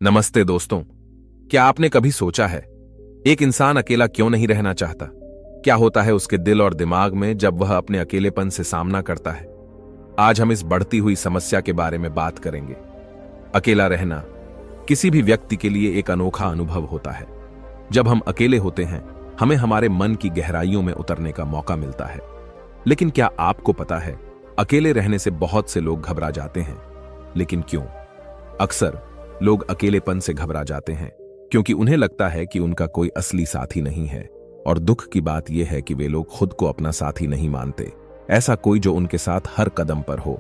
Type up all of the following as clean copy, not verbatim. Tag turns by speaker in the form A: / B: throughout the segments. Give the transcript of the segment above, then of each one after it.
A: नमस्ते दोस्तों। क्या आपने कभी सोचा है एक इंसान अकेला क्यों नहीं रहना चाहता? क्या होता है उसके दिल और दिमाग में जब वह अपने अकेलेपन से सामना करता है? आज हम इस बढ़ती हुई समस्या के बारे में बात करेंगे। अकेला रहना किसी भी व्यक्ति के लिए एक अनोखा अनुभव होता है। जब हम अकेले होते हैं हमें हमारे मन की गहराइयों में उतरने का मौका मिलता है। लेकिन क्या आपको पता है अकेले रहने से बहुत से लोग घबरा जाते हैं। लेकिन क्यों? अक्सर लोग अकेलेपन से घबरा जाते हैं क्योंकि उन्हें लगता है कि उनका कोई असली साथी नहीं है। और दुख की बात यह है कि वे लोग खुद को अपना साथी नहीं मानते, ऐसा कोई जो उनके साथ हर कदम पर हो।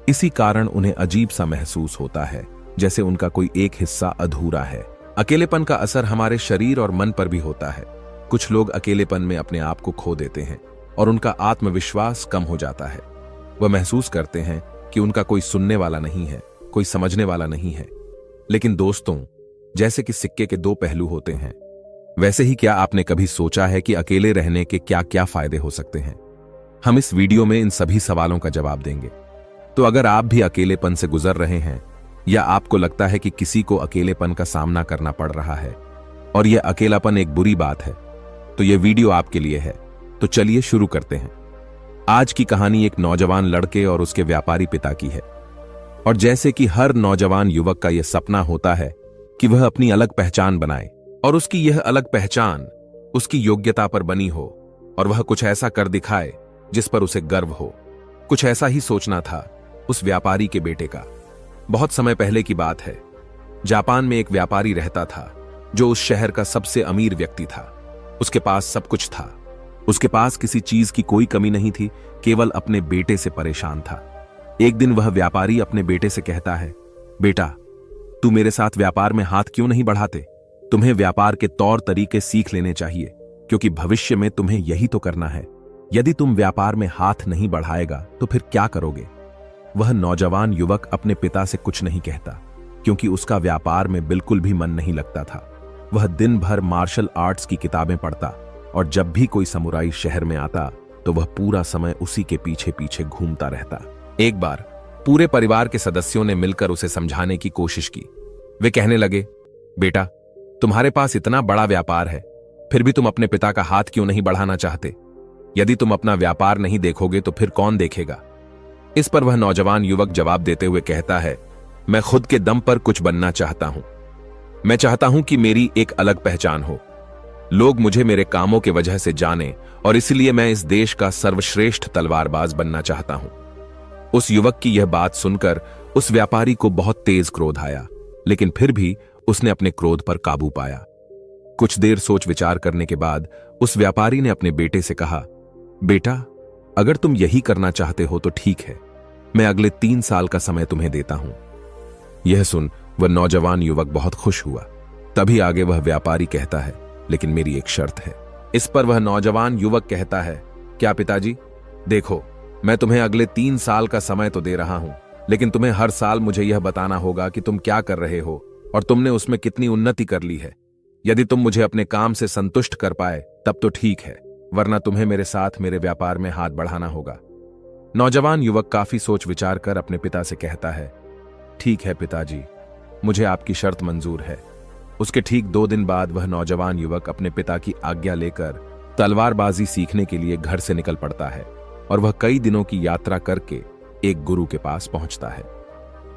A: इसी कारण उन्हें अजीब सा महसूस होता है, जैसे उनका कोई एक हिस्सा अधूरा है। अकेलेपन का असर हमारे शरीर और मन पर भी होता है। कुछ लोग अकेलेपन में अपने आप को खो देते हैं और उनका आत्मविश्वास कम हो जाता है। वह महसूस करते हैं कि उनका कोई सुनने वाला नहीं है, कोई समझने वाला नहीं है। लेकिन दोस्तों, जैसे कि सिक्के के दो पहलू होते हैं, वैसे ही क्या आपने कभी सोचा है कि अकेले रहने के क्या क्या फायदे हो सकते हैं? हम इस वीडियो में इन सभी सवालों का जवाब देंगे। तो अगर आप भी अकेलेपन से गुजर रहे हैं या आपको लगता है कि किसी को अकेलेपन का सामना करना पड़ रहा है और यह अकेलापन एक बुरी बात है, तो यह वीडियो आपके लिए है। तो चलिए शुरू करते हैं। आज की कहानी एक नौजवान लड़के और उसके व्यापारी पिता की है। और जैसे कि हर नौजवान युवक का यह सपना होता है कि वह अपनी अलग पहचान बनाए और उसकी यह अलग पहचान उसकी योग्यता पर बनी हो और वह कुछ ऐसा कर दिखाए जिस पर उसे गर्व हो। कुछ ऐसा ही सोचना था उस व्यापारी के बेटे का। बहुत समय पहले की बात है। जापान में एक व्यापारी रहता था जो उस शहर का सबसे अमीर व्यक्ति था। उसके पास सब कुछ था। उसके पास किसी चीज की कोई कमी नहीं थी, केवल अपने बेटे से परेशान था। एक दिन वह व्यापारी अपने बेटे से कहता है, बेटा, तू मेरे साथ व्यापार में हाथ क्यों नहीं बढ़ाते? तुम्हें व्यापार के तौर तरीके सीख लेने चाहिए, क्योंकि भविष्य में तुम्हें यही तो करना है। यदि तुम व्यापार में हाथ नहीं बढ़ाएगा तो फिर क्या करोगे? वह नौजवान युवक अपने पिता से कुछ नहीं कहता, क्योंकि उसका व्यापार में बिल्कुल भी मन नहीं लगता था। वह दिन भर मार्शल आर्ट्स की किताबें पढ़ता और जब भी कोई समुराई शहर में आता तो वह पूरा समय उसी के पीछे पीछे घूमता रहता। एक बार पूरे परिवार के सदस्यों ने मिलकर उसे समझाने की कोशिश की। वे कहने लगे, बेटा, तुम्हारे पास इतना बड़ा व्यापार है, फिर भी तुम अपने पिता का हाथ क्यों नहीं बढ़ाना चाहते? यदि तुम अपना व्यापार नहीं देखोगे तो फिर कौन देखेगा? इस पर वह नौजवान युवक जवाब देते हुए कहता है, मैं खुद के दम पर कुछ बनना चाहता हूं। मैं चाहता हूं कि मेरी एक अलग पहचान हो। लोग मुझे मेरे कामों के वजह से जाने और इसलिए मैं इस देश का सर्वश्रेष्ठ तलवारबाज बनना चाहता हूं। उस युवक की यह बात सुनकर उस व्यापारी को बहुत तेज क्रोध आया, लेकिन फिर भी उसने अपने क्रोध पर काबू पाया। कुछ देर सोच विचार करने के बाद उस व्यापारी ने अपने बेटे से कहा, बेटा, अगर तुम यही करना चाहते हो तो ठीक है, मैं अगले 3 साल का समय तुम्हें देता हूं। यह सुन वह नौजवान युवक बहुत खुश हुआ। तभी आगे वह व्यापारी कहता है, लेकिन मेरी एक शर्त है। इस पर वह नौजवान युवक कहता है, क्या पिताजी? देखो, मैं तुम्हें अगले 3 साल का समय तो दे रहा हूं, लेकिन तुम्हें हर साल मुझे यह बताना होगा कि तुम क्या कर रहे हो और तुमने उसमें कितनी उन्नति कर ली है। यदि तुम मुझे अपने काम से संतुष्ट कर पाए तब तो ठीक है, वरना तुम्हें मेरे साथ मेरे व्यापार में हाथ बढ़ाना होगा। नौजवान युवक काफी सोच विचार कर अपने पिता से कहता है, ठीक है पिताजी, मुझे आपकी शर्त मंजूर है। उसके ठीक 2 दिन बाद वह नौजवान युवक अपने पिता की आज्ञा लेकर तलवारबाजी सीखने के लिए घर से निकल पड़ता है और वह कई दिनों की यात्रा करके एक गुरु के पास पहुंचता है।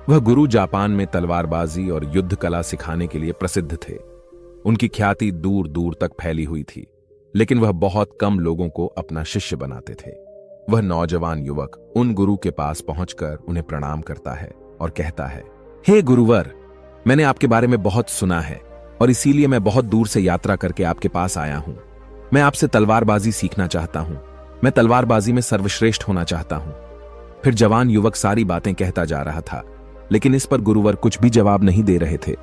A: वह गुरु जापान में तलवारबाजी और युद्ध कला सिखाने के लिए प्रसिद्ध थे। उनकी ख्याति दूर दूर तक फैली हुई थी, लेकिन वह बहुत कम लोगों को अपना शिष्य बनाते थे। वह नौजवान युवक उन गुरु के पास पहुंचकर उन्हें प्रणाम करता है और कहता है, हे गुरुवर, मैंने आपके बारे में बहुत सुना है और इसीलिए मैं बहुत दूर से यात्रा करके आपके पास आया हूं। मैं आपसे तलवारबाजी सीखना चाहता हूं। मैं तलवारबाजी में सर्वश्रेष्ठ होना चाहता हूं। फिर जवान युवक सारी बातें कहता जा रहा था, लेकिन इस पर गुरुवर कुछ भी जवाब नहीं दे रहे थे।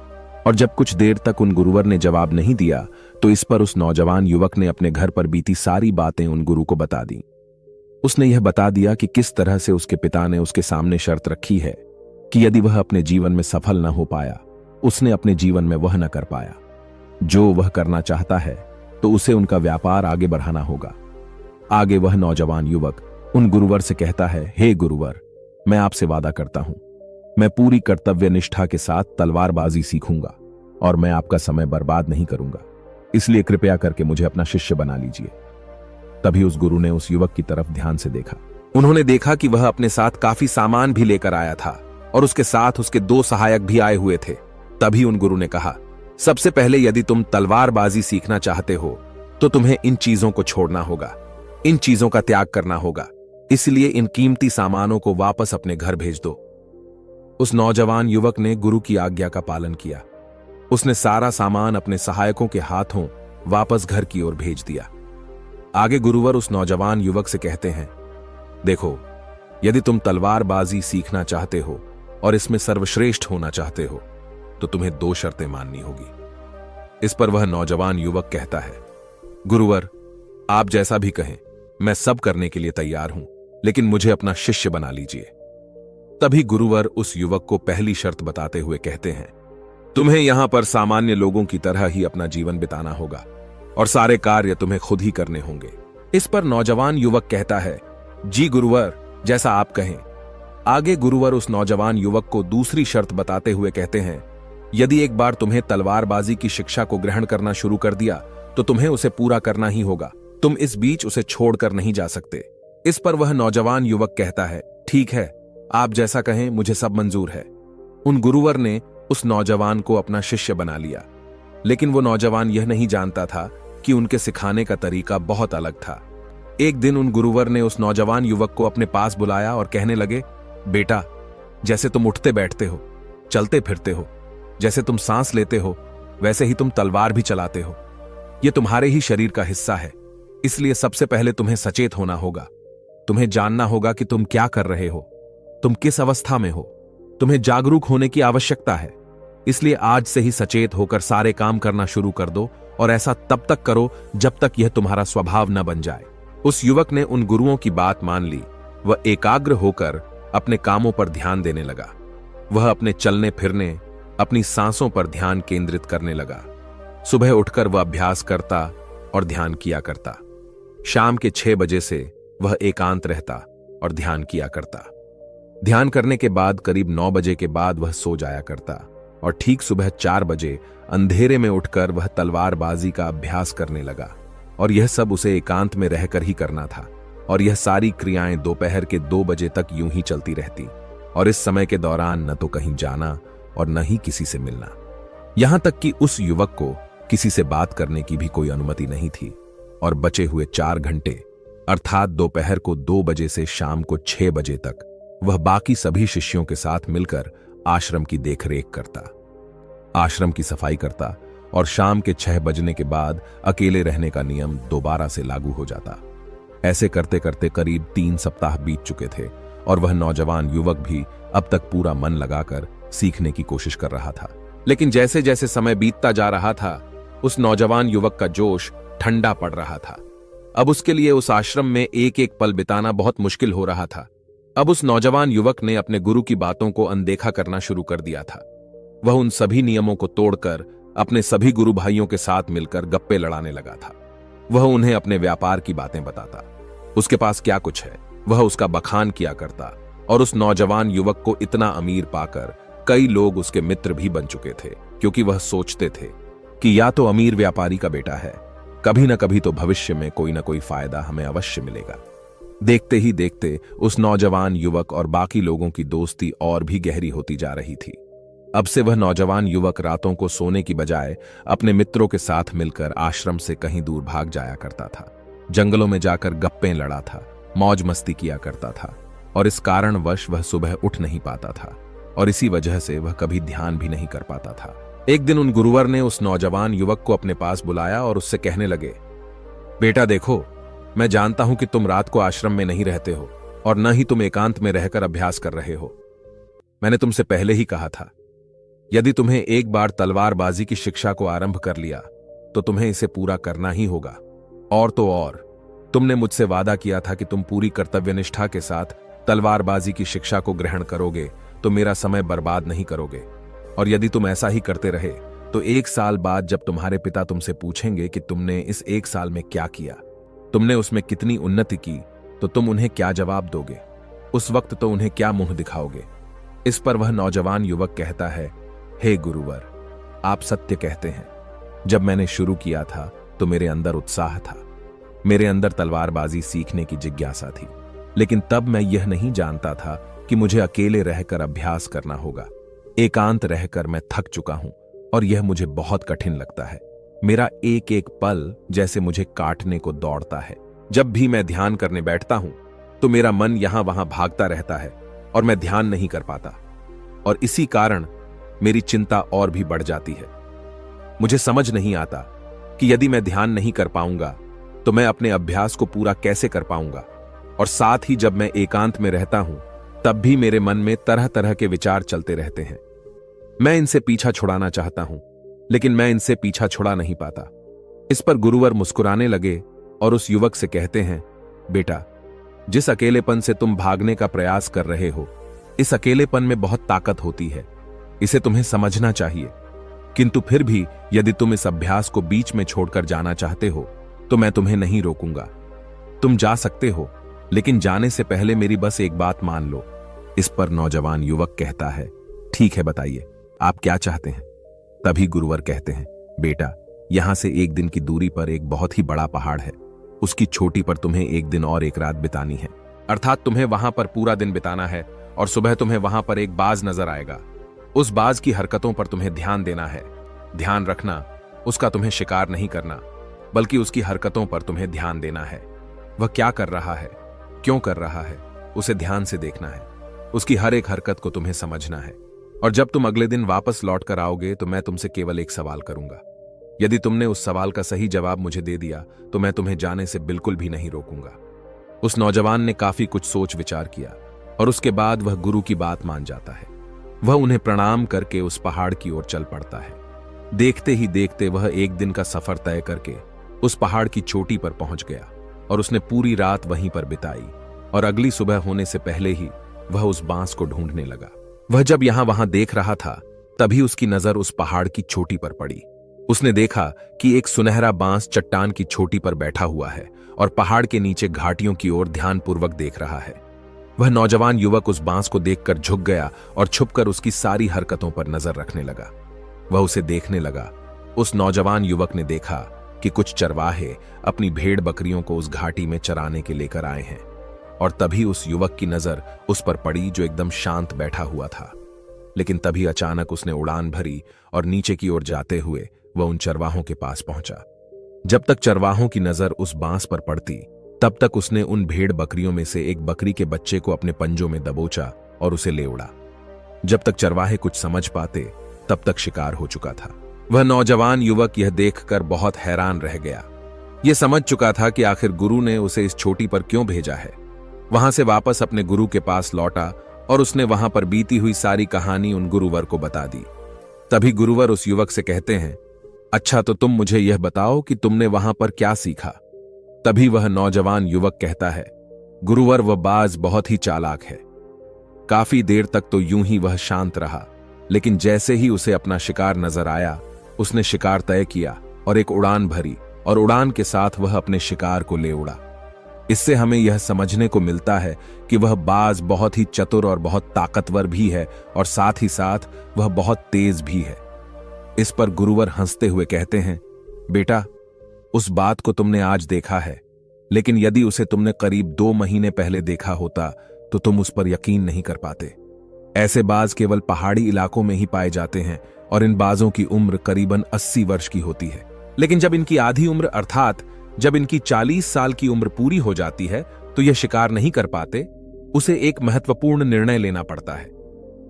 A: और जब कुछ देर तक उन गुरुवर ने जवाब नहीं दिया तो इस पर उस नौजवान युवक ने अपने घर पर बीती सारी बातें उन गुरु को बता दी। उसने यह बता दिया कि किस तरह से उसके पिता ने उसके सामने शर्त रखी है कि यदि वह अपने जीवन में सफल न हो पाया, उसने अपने जीवन में वह न कर पाया। जो वह करना चाहता है तो उसे उनका व्यापार आगे बढ़ाना होगा। आगे वह नौजवान युवक उन गुरुवर से कहता है, हे गुरुवर, मैं आपसे वादा करता हूं, मैं पूरी कर्तव्य निष्ठा के साथ तलवारबाजी सीखूंगा और मैं आपका समय बर्बाद नहीं करूंगा, इसलिए कृपया करके मुझे अपना शिष्य बना लीजिए। तभी उस गुरु ने उस युवक की तरफ ध्यान से देखा। उन्होंने देखा कि वह अपने साथ काफी सामान भी लेकर आया था और उसके साथ उसके 2 सहायक भी आए हुए थे। तभी उन गुरु ने कहा, सबसे पहले यदि तुम तलवारबाजी सीखना चाहते हो तो तुम्हें इन चीजों को छोड़ना होगा, इन चीजों का त्याग करना होगा, इसलिए इन कीमती सामानों को वापस अपने घर भेज दो। उस नौजवान युवक ने गुरु की आज्ञा का पालन किया। उसने सारा सामान अपने सहायकों के हाथों वापस घर की ओर भेज दिया। आगे गुरुवर उस नौजवान युवक से कहते हैं, देखो, यदि तुम तलवारबाजी सीखना चाहते हो और इसमें सर्वश्रेष्ठ होना चाहते हो तो तुम्हें 2 शर्तें माननी होगी। इस पर वह नौजवान युवक कहता है, गुरुवर, आप जैसा भी कहें, मैं सब करने के लिए तैयार हूं, लेकिन मुझे अपना शिष्य बना लीजिए। तभी गुरुवर उस युवक को पहली शर्त बताते हुए कहते हैं, तुम्हें यहां पर सामान्य लोगों की तरह ही अपना जीवन बिताना होगा और सारे कार्य तुम्हें खुद ही करने होंगे। इस पर नौजवान युवक कहता है, जी गुरुवर, जैसा आप कहें। आगे गुरुवर उस नौजवान युवक को दूसरी शर्त बताते हुए कहते हैं, यदि एक बार तुम्हें तलवारबाजी की शिक्षा को ग्रहण करना शुरू कर दिया तो तुम्हें उसे पूरा करना ही होगा, तुम इस बीच उसे छोड़कर नहीं जा सकते। इस पर वह नौजवान युवक कहता है, ठीक है, आप जैसा कहें, मुझे सब मंजूर है। उन गुरुवर ने उस नौजवान को अपना शिष्य बना लिया, लेकिन वो नौजवान यह नहीं जानता था कि उनके सिखाने का तरीका बहुत अलग था। एक दिन उन गुरुवर ने उस नौजवान युवक को अपने पास बुलाया और कहने लगे, बेटा, जैसे तुम उठते बैठते हो, चलते फिरते हो, जैसे तुम सांस लेते हो, वैसे ही तुम तलवार भी चलाते हो। यह तुम्हारे ही शरीर का हिस्सा है, इसलिए सबसे पहले तुम्हें सचेत होना होगा। तुम्हें जानना होगा कि तुम क्या कर रहे हो, तुम किस अवस्था में हो। तुम्हें जागरूक होने की आवश्यकता है, इसलिए आज से ही सचेत होकर सारे काम करना शुरू कर दो और ऐसा तब तक करो जब तक यह तुम्हारा स्वभाव न बन जाए। उस युवक ने उन गुरुओं की बात मान ली। वह एकाग्र होकर अपने कामों पर ध्यान देने लगा। वह अपने चलने फिरने, अपनी सांसों पर ध्यान केंद्रित करने लगा। सुबह उठकर वह अभ्यास करता और ध्यान किया करता। शाम के 6 बजे से वह एकांत रहता और ध्यान किया करता। ध्यान करने के बाद करीब 9 बजे के बाद वह सो जाया करता और ठीक सुबह 4 बजे अंधेरे में उठकर वह तलवारबाजी का अभ्यास करने लगा। और यह सब उसे एकांत में रहकर ही करना था। और यह सारी क्रियाएं दोपहर के 2 बजे तक यूं ही चलती रहती और इस समय के दौरान न तो कहीं जाना और न ही किसी से मिलना। यहां तक कि उस युवक को किसी से बात करने की भी कोई अनुमति नहीं थी। और बचे हुए 4 घंटे अर्थात दोपहर को 2 बजे से शाम को 6 बजे तक वह बाकी सभी शिष्यों के साथ मिलकर आश्रम की देखरेख करता, आश्रम की सफाई करता और शाम के 6 बजने के बाद अकेले रहने का नियम दोबारा से लागू हो जाता। ऐसे करते करते करीब 3 सप्ताह बीत चुके थे और वह नौजवान युवक भी अब तक पूरा मन लगाकर सीखने की कोशिश कर रहा था। लेकिन जैसे जैसे समय बीतता जा रहा था, उस नौजवान युवक का जोश ठंडा पड़ रहा था। अब उसके लिए उस आश्रम में एक एक पल बिताना बहुत मुश्किल हो रहा था। अब उस नौजवान युवक ने अपने गुरु की बातों को अनदेखा करना शुरू कर दिया था। वह उन सभी नियमों को तोड़कर अपने सभी गुरु भाइयों के साथ मिलकर गप्पे लड़ाने लगा था। वह उन्हें अपने व्यापार की बातें बताता, उसके पास क्या कुछ है, वह उसका बखान किया करता। और उस नौजवान युवक को इतना अमीर पाकर कई लोग उसके मित्र भी बन चुके थे, क्योंकि वह सोचते थे कि या तो अमीर व्यापारी का बेटा है, कभी न कभी तो भविष्य में कोई न कोई फायदा हमें अवश्य मिलेगा। देखते ही देखते उस नौजवान युवक और बाकी लोगों की दोस्ती और भी गहरी होती जा रही थी। अब से वह नौजवान युवक रातों को सोने की बजाय अपने मित्रों के साथ मिलकर आश्रम से कहीं दूर भाग जाया करता था। जंगलों में जाकर गप्पें लड़ा था, मौज मस्ती किया करता था और इस कारणवश वह सुबह उठ नहीं पाता था और इसी वजह से वह कभी ध्यान भी नहीं कर पाता था। एक दिन उन गुरुवर ने उस नौजवान युवक को अपने पास बुलाया और उससे कहने लगे, बेटा देखो, मैं जानता हूं कि तुम रात को आश्रम में नहीं रहते हो और न ही तुम एकांत में रहकर अभ्यास कर रहे हो। मैंने तुमसे पहले ही कहा था, यदि तुम्हें एक बार तलवारबाजी की शिक्षा को आरंभ कर लिया तो तुम्हें इसे पूरा करना ही होगा। और तो और, तुमने मुझसे वादा किया था कि तुम पूरी कर्तव्यनिष्ठा के साथ तलवारबाजी की शिक्षा को ग्रहण करोगे तो मेरा समय बर्बाद नहीं करोगे। और यदि तुम ऐसा ही करते रहे तो 1 साल बाद जब तुम्हारे पिता तुमसे पूछेंगे कि तुमने इस 1 साल में क्या किया, तुमने उसमें कितनी उन्नति की, तो तुम उन्हें क्या जवाब दोगे? उस वक्त तो उन्हें क्या मुंह दिखाओगे? इस पर वह नौजवान युवक कहता है, हे गुरुवर, आप सत्य कहते हैं। जब मैंने शुरू किया था तो मेरे अंदर उत्साह था, मेरे अंदर तलवारबाजी सीखने की जिज्ञासा थी, लेकिन तब मैं यह नहीं जानता था कि मुझे अकेले रहकर अभ्यास करना होगा। एकांत रहकर मैं थक चुका हूं और यह मुझे बहुत कठिन लगता है। मेरा एक एक पल जैसे मुझे काटने को दौड़ता है। जब भी मैं ध्यान करने बैठता हूं तो मेरा मन यहां वहां भागता रहता है और मैं ध्यान नहीं कर पाता, और इसी कारण मेरी चिंता और भी बढ़ जाती है। मुझे समझ नहीं आता कि यदि मैं ध्यान नहीं कर पाऊंगा तो मैं अपने अभ्यास को पूरा कैसे कर पाऊंगा। और साथ ही जब मैं एकांत में रहता हूं तब भी मेरे मन में तरह तरह के विचार चलते रहते हैं। मैं इनसे पीछा छुड़ाना चाहता हूं, लेकिन मैं इनसे पीछा छुड़ा नहीं पाता। इस पर गुरुवर मुस्कुराने लगे और उस युवक से कहते हैं, बेटा, जिस अकेलेपन से तुम भागने का प्रयास कर रहे हो, इस अकेलेपन में बहुत ताकत होती है। इसे तुम्हें समझना चाहिए। किंतु फिर भी यदि तुम इस अभ्यास को बीच में छोड़कर जाना चाहते हो तो मैं तुम्हें नहीं रोकूंगा। तुम जा सकते हो, लेकिन जाने से पहले मेरी बस एक बात मान लो। इस पर नौजवान युवक कहता है, ठीक है, बताइए आप क्या चाहते हैं। तभी गुरुवर कहते हैं, बेटा, यहां से एक दिन की दूरी पर एक बहुत ही बड़ा पहाड़ है। उसकी चोटी पर तुम्हें एक दिन और एक रात बितानी है। अर्थात तुम्हें वहां पर पूरा दिन बिताना है और सुबह तुम्हें वहां पर एक बाज नजर आएगा। उस बाज की हरकतों पर तुम्हें ध्यान देना है। ध्यान रखना, उसका तुम्हें शिकार नहीं करना, बल्कि उसकी हरकतों पर तुम्हें ध्यान देना है। वह क्या कर रहा है, क्यों कर रहा है, उसे ध्यान से देखना है। उसकी हर एक हरकत को तुम्हें समझना है। और जब तुम अगले दिन वापस लौट कर आओगे तो मैं तुमसे केवल एक सवाल करूंगा। यदि तुमने उस सवाल का सही जवाब मुझे दे दिया तो मैं तुम्हें जाने से बिल्कुल भी नहीं रोकूंगा। उस नौजवान ने काफी कुछ सोच विचार किया और उसके बाद वह गुरु की बात मान जाता है। वह उन्हें प्रणाम करके उस पहाड़ की ओर चल पड़ता है। देखते ही देखते वह एक दिन का सफर तय करके उस पहाड़ की चोटी पर पहुंच गया और उसने पूरी रात वहीं पर बिताई। और अगली सुबह होने से पहले ही वह उस बांस को ढूंढने लगा। वह जब यहां वहां देख रहा था तभी उसकी नजर उस पहाड़ की चोटी पर पड़ी। उसने देखा कि एक सुनहरा बांस चट्टान की चोटी पर बैठा हुआ है और पहाड़ के नीचे घाटियों की ओर ध्यानपूर्वक देख रहा है। वह नौजवान युवक उस बांस को देखकर झुक गया और छुपकर उसकी सारी हरकतों पर नजर रखने लगा। वह उसे देखने लगा। उस नौजवान युवक ने देखा कि कुछ चरवाहे अपनी भेड़ बकरियों को उस घाटी में चराने के लेकर आए हैं, और तभी उस युवक की नजर उस पर पड़ी जो एकदम शांत बैठा हुआ था। लेकिन तभी अचानक उसने उड़ान भरी और नीचे की ओर जाते हुए वह उन चरवाहों के पास पहुंचा। जब तक चरवाहों की नजर उस बांस पर पड़ती तब तक उसने उन भेड़ बकरियों में से एक बकरी के बच्चे को अपने पंजों में दबोचा और उसे ले उड़ा। जब तक चरवाहे कुछ समझ पाते तब तक शिकार हो चुका था। वह नौजवान युवक यह देखकर बहुत हैरान रह गया। यह समझ चुका था कि आखिर गुरु ने उसे इस चोटी पर क्यों भेजा है। वहां से वापस अपने गुरु के पास लौटा और उसने वहां पर बीती हुई सारी कहानी उन गुरुवर को बता दी। तभी गुरुवर उस युवक से कहते हैं, अच्छा, तो तुम मुझे यह बताओ कि तुमने वहां पर क्या सीखा। तभी वह नौजवान युवक कहता है, गुरुवर, वह बाज बहुत ही चालाक है। काफी देर तक तो यूं ही वह शांत रहा, लेकिन जैसे ही उसे अपना शिकार नजर आया उसने शिकार तय किया और एक उड़ान भरी, और उड़ान के साथ वह अपने शिकार को ले उड़ा। इससे हमें यह समझने को मिलता है कि वह बाज बहुत ही चतुर और बहुत ताकतवर भी है, और साथ ही साथ वह बहुत तेज भी है। इस पर गुरुवर हंसते हुए कहते हैं, बेटा, उस बात को तुमने आज देखा है, लेकिन यदि उसे तुमने करीब 2 महीने पहले देखा होता तो तुम उस पर यकीन नहीं कर पाते। ऐसे बाज केवल पहाड़ी इलाकों में ही पाए जाते हैं और इन बाजों की उम्र करीबन 80 वर्ष की होती है। लेकिन जब इनकी आधी उम्र अर्थात जब इनकी 40 साल की उम्र पूरी हो जाती है तो यह शिकार नहीं कर पाते। उसे एक महत्वपूर्ण निर्णय लेना पड़ता है,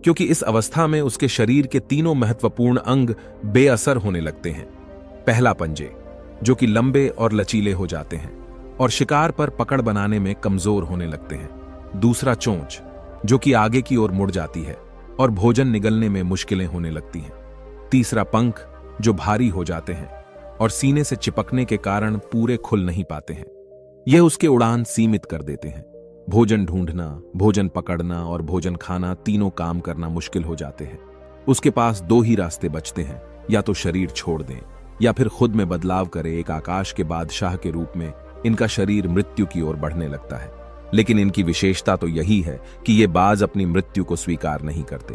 A: क्योंकि इस अवस्था में उसके शरीर के तीनों महत्वपूर्ण अंग बेअसर होने लगते हैं। पहला, पंजे, जो कि लंबे और लचीले हो जाते हैं और शिकार पर पकड़ बनाने में कमजोर होने लगते हैं। दूसरा, चोंच, जो कि आगे की ओर मुड़ जाती है और भोजन निगलने में मुश्किलें होने लगती हैं। तीसरा, पंख, जो भारी हो जाते हैं और सीने से चिपकने के कारण पूरे खुल नहीं पाते हैं। यह उसके उड़ान सीमित कर देते हैं। भोजन ढूंढना, भोजन पकड़ना और भोजन खाना, तीनों काम करना मुश्किल हो जाते हैं। उसके पास 2 ही रास्ते बचते हैं, या तो शरीर छोड़ दें या फिर खुद में बदलाव करे। एक आकाश के बादशाह के रूप में इनका शरीर मृत्यु की ओर बढ़ने लगता है। लेकिन इनकी विशेषता तो यही है कि ये बाज अपनी मृत्यु को स्वीकार नहीं करते।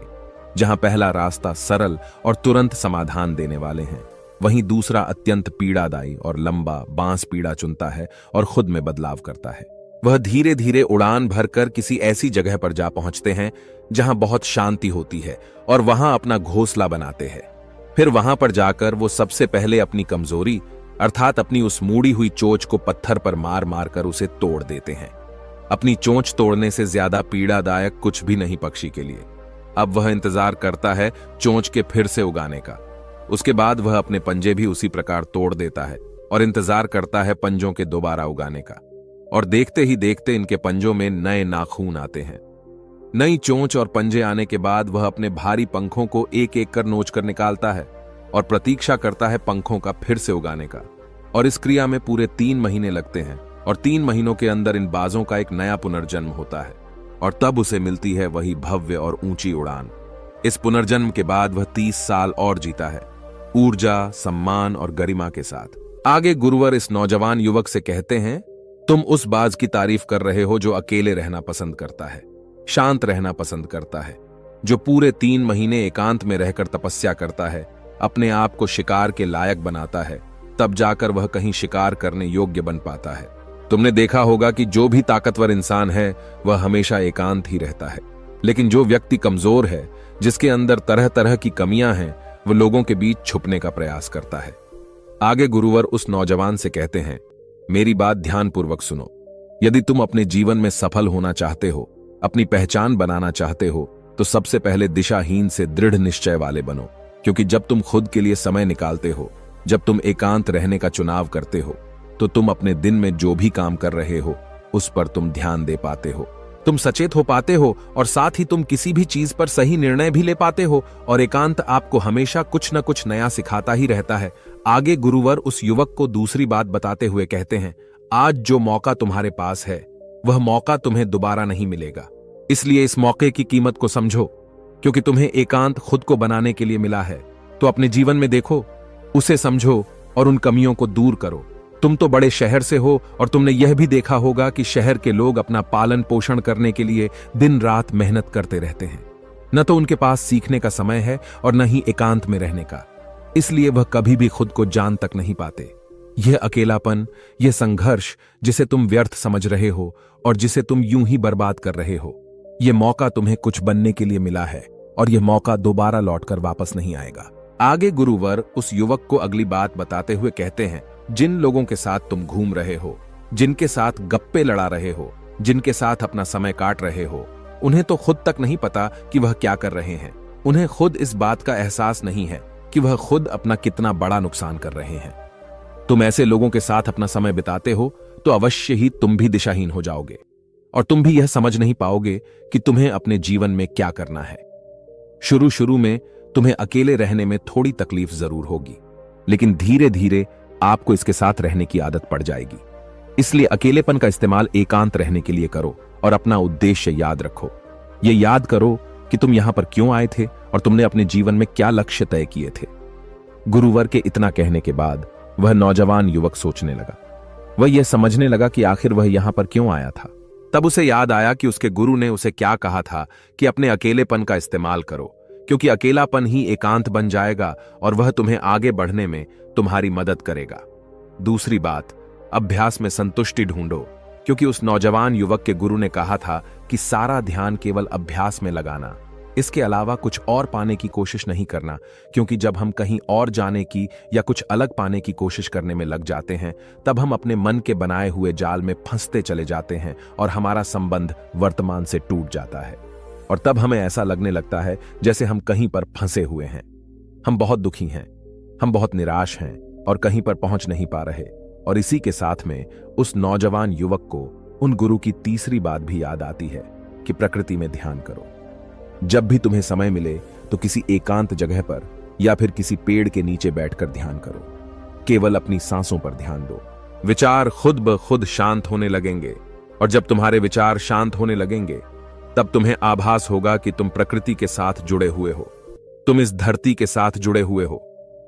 A: जहां पहला रास्ता सरल और तुरंत समाधान देने वाले हैं, वहीं दूसरा अत्यंत पीड़ादायी और लंबा बांस पीड़ा चुनता है और खुद में बदलाव करता है। वह धीरे धीरे उड़ान भरकर किसी ऐसी जगह पर जा पहुंचते हैं जहां बहुत शांति होती है और वहां अपना घोंसला बनाते हैं। फिर वहां पर जाकर वो सबसे पहले अपनी कमजोरी अर्थात अपनी उस मुड़ी हुई चोंच को पत्थर पर मार मार कर उसे तोड़ देते हैं। अपनी चोंच तोड़ने से ज्यादा पीड़ादायक कुछ भी नहीं पक्षी के लिए। अब वह इंतजार करता है चोंच के फिर से उगाने का। उसके बाद वह अपने पंजे भी उसी प्रकार तोड़ देता है और इंतजार करता है पंजों के दोबारा उगाने का। और देखते ही देखते इनके पंजों में नए नाखून आते हैं। नई चोंच और पंजे आने के बाद वह अपने भारी पंखों को एक एक कर नोच कर निकालता है और प्रतीक्षा करता है पंखों का फिर से उगाने का। और इस क्रिया में पूरे 3 महीने लगते हैं और 3 महीनों के अंदर इन बाजों का एक नया पुनर्जन्म होता है और तब उसे मिलती है वही भव्य और ऊंची उड़ान। इस पुनर्जन्म के बाद वह 30 साल और जीता है, ऊर्जा, सम्मान और गरिमा के साथ। आगे गुरुवर इस नौजवान युवक से कहते हैं, तुम उस बाज की तारीफ कर रहे हो जो अकेले रहना पसंद करता है, शांत रहना पसंद करता है, जो पूरे 3 महीने एकांत में रहकर तपस्या करता है, अपने आप को शिकार के लायक बनाता है, तब जाकर वह कहीं शिकार करने योग्य बन पाता है। तुमने देखा होगा कि जो भी ताकतवर इंसान है वह हमेशा एकांत ही रहता है, लेकिन जो व्यक्ति कमजोर है, जिसके अंदर तरह तरह की कमियां हैं, वह लोगों के बीच छुपने का प्रयास करता है। आगे गुरुवर उस नौजवान से कहते हैं, मेरी बात ध्यानपूर्वक सुनो। यदि तुम अपने जीवन में सफल होना चाहते हो, अपनी पहचान बनाना चाहते हो, तो सबसे पहले दिशाहीन से दृढ़ निश्चय वाले बनो। क्योंकि जब तुम खुद के लिए समय निकालते हो, जब तुम एकांत रहने का चुनाव करते हो, तो तुम अपने दिन में जो भी काम कर रहे हो उस पर तुम ध्यान दे पाते हो, तुम सचेत हो पाते हो और साथ ही तुम किसी भी चीज पर सही निर्णय भी ले पाते हो। और एकांत आपको हमेशा कुछ न कुछ नया सिखाता ही रहता है। आगे गुरुवर उस युवक को दूसरी बात बताते हुए कहते हैं, आज जो मौका तुम्हारे पास है वह मौका तुम्हें दोबारा नहीं मिलेगा, इसलिए इस मौके की कीमत को समझो। क्योंकि तुम्हें एकांत खुद को बनाने के लिए मिला है, तो अपने जीवन में देखो, उसे समझो और उन कमियों को दूर करो। तुम तो बड़े शहर से हो और तुमने यह भी देखा होगा कि शहर के लोग अपना पालन पोषण करने के लिए दिन रात मेहनत करते रहते हैं। न तो उनके पास सीखने का समय है और न ही एकांत में रहने का, इसलिए वह कभी भी खुद को जान तक नहीं पाते। यह अकेलापन, यह संघर्ष जिसे तुम व्यर्थ समझ रहे हो और जिसे तुम यूं ही बर्बाद कर रहे हो, यह मौका तुम्हें कुछ बनने के लिए मिला है और यह मौका दोबारा लौटकर वापस नहीं आएगा। आगे गुरुवर उस युवक को अगली बात बताते हुए कहते हैं, जिन लोगों के साथ तुम घूम रहे हो, जिनके साथ गप्पे लड़ा रहे हो, जिनके साथ अपना समय काट रहे हो, उन्हें तो खुद तक नहीं पता कि वह क्या कर रहे हैं। उन्हें खुद इस बात का एहसास नहीं है कि वह खुद अपना कितना बड़ा नुकसान कर रहे हैं। तुम ऐसे लोगों के साथ अपना समय बिताते हो तो अवश्य ही तुम भी दिशाहीन हो जाओगे और तुम भी यह समझ नहीं पाओगे कि तुम्हें अपने जीवन में क्या करना है। शुरू शुरू में तुम्हें अकेले रहने में थोड़ी तकलीफ जरूर होगी, लेकिन धीरे धीरे आपको इसके साथ रहने की आदत पड़ जाएगी। इसलिए अकेलेपन का इस्तेमाल एकांत रहने के लिए करो और अपना उद्देश्य याद रखो। यह याद करो कि तुम यहां पर क्यों आए थे और तुमने अपने जीवन में क्या लक्ष्य तय किए थे। गुरुवर के इतना कहने के बाद वह नौजवान युवक सोचने लगा। वह यह समझने लगा कि आखिर वह यहां पर क्यों आया था। तब उसे याद आया कि उसके गुरु ने उसे क्या कहा था कि अपने अकेलेपन का इस्तेमाल करो, क्योंकि अकेलापन ही एकांत बन जाएगा और वह तुम्हें आगे बढ़ने में तुम्हारी मदद करेगा। दूसरी बात, अभ्यास में संतुष्टि ढूंढो, क्योंकि उस नौजवान युवक के गुरु ने कहा था कि सारा ध्यान केवल अभ्यास में लगाना, इसके अलावा कुछ और पाने की कोशिश नहीं करना। क्योंकि जब हम कहीं और जाने की या कुछ अलग पाने की कोशिश करने में लग जाते हैं, तब हम अपने मन के बनाए हुए जाल में फंसते चले जाते हैं और हमारा संबंध वर्तमान से टूट जाता है। और तब हमें ऐसा लगने लगता है जैसे हम कहीं पर फंसे हुए हैं। हम बहुत दुखी हैं, हम बहुत निराश हैं और कहीं पर पहुंच नहीं पा रहे। और इसी के साथ में उस नौजवान युवक को उन गुरु की तीसरी बात भी याद आती है कि प्रकृति में ध्यान करो। जब भी तुम्हें समय मिले तो किसी एकांत जगह पर या फिर किसी पेड़ के नीचे बैठकर ध्यान करो। केवल अपनी सांसों पर ध्यान दो। विचार खुद ब खुद शांत होने लगेंगे और जब तुम्हारे विचार शांत होने लगेंगे तब तुम्हें आभास होगा कि तुम प्रकृति के साथ जुड़े हुए हो, तुम इस धरती के साथ जुड़े हुए हो।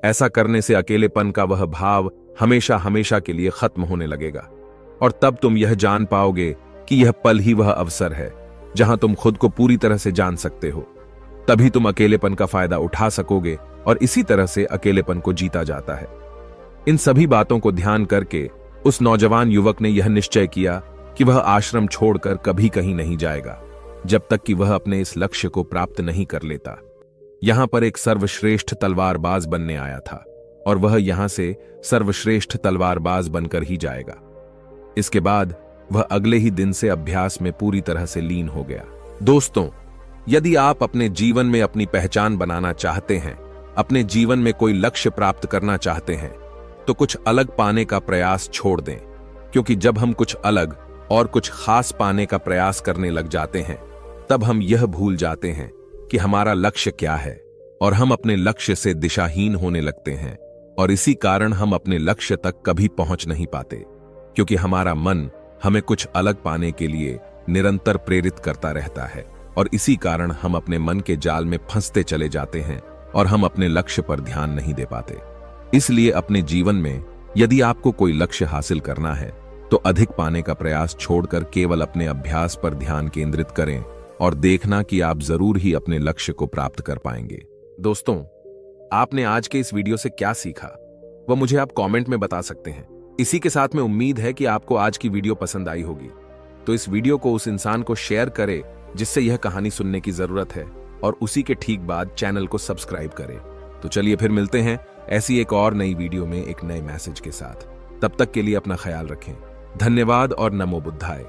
A: ऐसा करने से अकेलेपन का वह भाव हमेशा हमेशा के लिए खत्म होने लगेगा और तब तुम यह जान पाओगे कि यह पल ही वह अवसर है जहां तुम खुद को पूरी तरह से जान सकते हो। तभी तुम अकेलेपन का फायदा उठा सकोगे और इसी तरह से अकेलेपन को जीता जाता है। इन सभी बातों को ध्यान करके उस नौजवान युवक ने यह निश्चय किया कि वह आश्रम छोड़कर कभी कहीं नहीं जाएगा जब तक कि वह अपने इस लक्ष्य को प्राप्त नहीं कर लेता। यहां पर एक सर्वश्रेष्ठ तलवारबाज बनने आया था और वह यहां से सर्वश्रेष्ठ तलवारबाज बनकर ही जाएगा। इसके बाद वह अगले ही दिन से अभ्यास में पूरी तरह से लीन हो गया। दोस्तों, यदि आप अपने जीवन में अपनी पहचान बनाना चाहते हैं, अपने जीवन में कोई लक्ष्य प्राप्त करना चाहते हैं, तो कुछ अलग पाने का प्रयास छोड़ दें, क्योंकि जब हम कुछ अलग और कुछ खास पाने का प्रयास करने लग जाते हैं, तब हम यह भूल जाते हैं कि हमारा लक्ष्य क्या है और हम अपने लक्ष्य से दिशाहीन होने लगते हैं और इसी कारण हम अपने लक्ष्य तक कभी पहुंच नहीं पाते, क्योंकि हमारा मन हमें कुछ अलग पाने के लिए निरंतर प्रेरित करता रहता है और इसी कारण हम अपने मन के जाल में फंसते चले जाते हैं और हम अपने लक्ष्य पर ध्यान नहीं दे पाते। इसलिए अपने जीवन में यदि आपको कोई लक्ष्य हासिल करना है तो अधिक पाने का प्रयास छोड़कर केवल अपने अभ्यास पर ध्यान केंद्रित करें और देखना कि आप जरूर ही अपने लक्ष्य को प्राप्त कर पाएंगे। दोस्तों, आपने आज के इस वीडियो से क्या सीखा वह मुझे आप कमेंट में बता सकते हैं। इसी के साथ में उम्मीद है कि आपको आज की वीडियो पसंद आई होगी, तो इस वीडियो को उस इंसान को शेयर करें जिससे यह कहानी सुनने की जरूरत है और उसी के ठीक बाद चैनल को सब्सक्राइब करें। तो चलिए फिर मिलते हैं ऐसी एक और नई वीडियो में एक नए मैसेज के साथ। तब तक के लिए अपना ख्याल रखें। धन्यवाद और नमो बुद्धाय।